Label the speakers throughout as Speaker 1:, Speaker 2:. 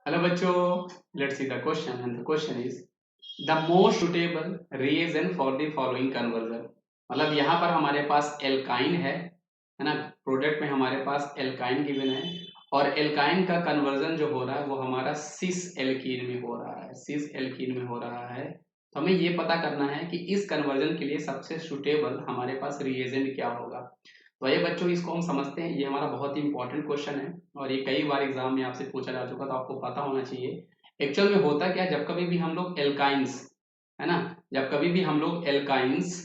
Speaker 1: Hello बच्चों, let's see the question and the question is the most suitable reagent for the following conversion। मतलब यहाँ पर हमारे पास alkyne है ना, प्रोडक्ट में हमारे पास एल्काइन गिवन है और एल्काइन का कन्वर्जन जो हो रहा है वो हमारा सिस एल्कीन में हो रहा है, सिस एल्कीन में हो रहा है। तो हमें ये पता करना है कि इस कन्वर्जन के लिए सबसे सुटेबल हमारे पास रिएजेंट क्या होगा। तो ये बच्चों इसको हम समझते हैं, ये हमारा बहुत ही इंपॉर्टेंट क्वेश्चन है और ये कई बार एग्जाम में आपसे पूछा जा चुका, तो आपको पता होना चाहिए। एक्चुअल में होता क्या है, जब कभी भी हम लोग एल्काइंस, है ना, जब कभी भी हम लोग एल्काइंस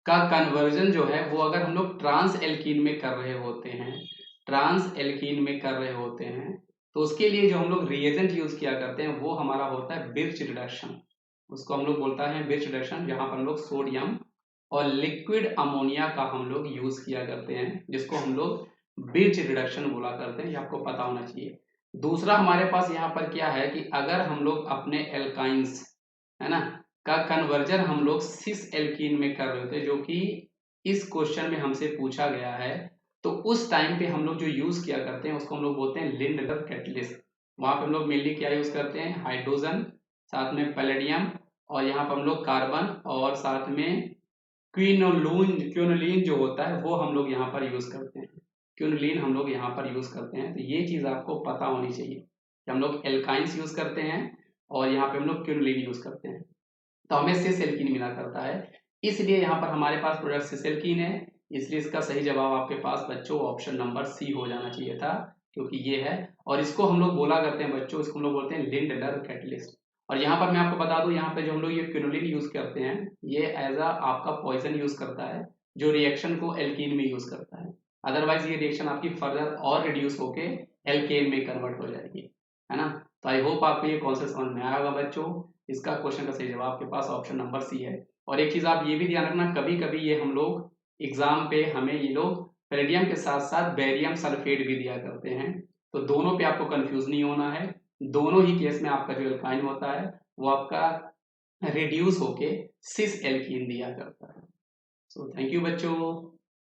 Speaker 1: का कन्वर्जन जो है वो अगर हम लोग ट्रांस एल्कीन में कर रहे होते हैं, ट्रांस एल्कीन में कर रहे होते हैं, तो उसके लिए जो हम लोग रिएजेंट यूज किया करते हैं वो हमारा होता है बिर्च रिडक्शन। उसको हम लोग बोलता है बिर्च रिडक्शन, जहां पर हम लोग सोडियम और लिक्विड अमोनिया का हम लोग यूज किया करते हैं, जिसको हम लोग बिर्च रिडक्शन बोला करते हैं। ये आपको पता होना चाहिए। दूसरा हमारे पास यहाँ पर क्या है कि अगर हम लोग अपने एल्काइंस, है ना, का कन्वर्जन हम लोग सिस एल्कीन में कर रहे होते हैं, जो कि इस क्वेश्चन में हमसे पूछा गया है, तो उस टाइम पे हम लोग जो यूज किया करते हैं उसको हम लोग बोलते हैं लिंडलर कैटलिस्ट। वहां पे हम लोग मेनली क्या यूज करते हैं, हाइड्रोजन, साथ में पैलेडियम, और यहाँ पर हम लोग कार्बन, और साथ में क्विनोलीन जो होता है वो हम लोग यहाँ पर यूज करते हैं। क्विनोलीन हम लोग यहाँ पर यूज करते हैं। तो ये चीज आपको पता होनी चाहिए कि हम लोग एल्काइंस यूज करते हैं और यहाँ पे हम लोग क्विनोलीन यूज करते हैं। तो हमें सिस एल्कीन मिला करता है, इसलिए यहाँ पर हमारे पास प्रोडक्ट सिस एल्कीन है। इसलिए इसका सही जवाब आपके पास बच्चों ऑप्शन नंबर सी हो जाना चाहिए था, क्योंकि ये है। और इसको हम लोग बोला करते हैं बच्चों, इसको हम लोग बोलते हैं लिंडलर कैटलिस्ट। और यहाँ पर मैं आपको बता दूं, यहाँ पे जो हम लोग ये क्विनोलिन यूज करते हैं, ये एज अ आपका पॉइजन यूज करता है, जो रिएक्शन को एल्कीन में यूज करता है। अदरवाइज ये रिएक्शन आपकी फर्दर और रिड्यूस होके एल्केन में कन्वर्ट हो जाएगी, है ना। तो आई होप आपको ये कॉन्सेप्ट समझ में आया होगा बच्चों। इसका क्वेश्चन का सही जवाब आपके पास ऑप्शन नंबर सी है। और एक चीज आप ये भी ध्यान रखना, कभी कभी ये हम लोग एग्जाम पे हमें ये लोग पैलेडियम के साथ साथ बेरियम सल्फेट भी दिया करते हैं, तो दोनों पे आपको कंफ्यूज नहीं होना है। दोनों ही केस में आपका जो एल्काइन होता है वो आपका रिड्यूस होके सिस एल्कीन दिया करता है। सो थैंक यू बच्चों।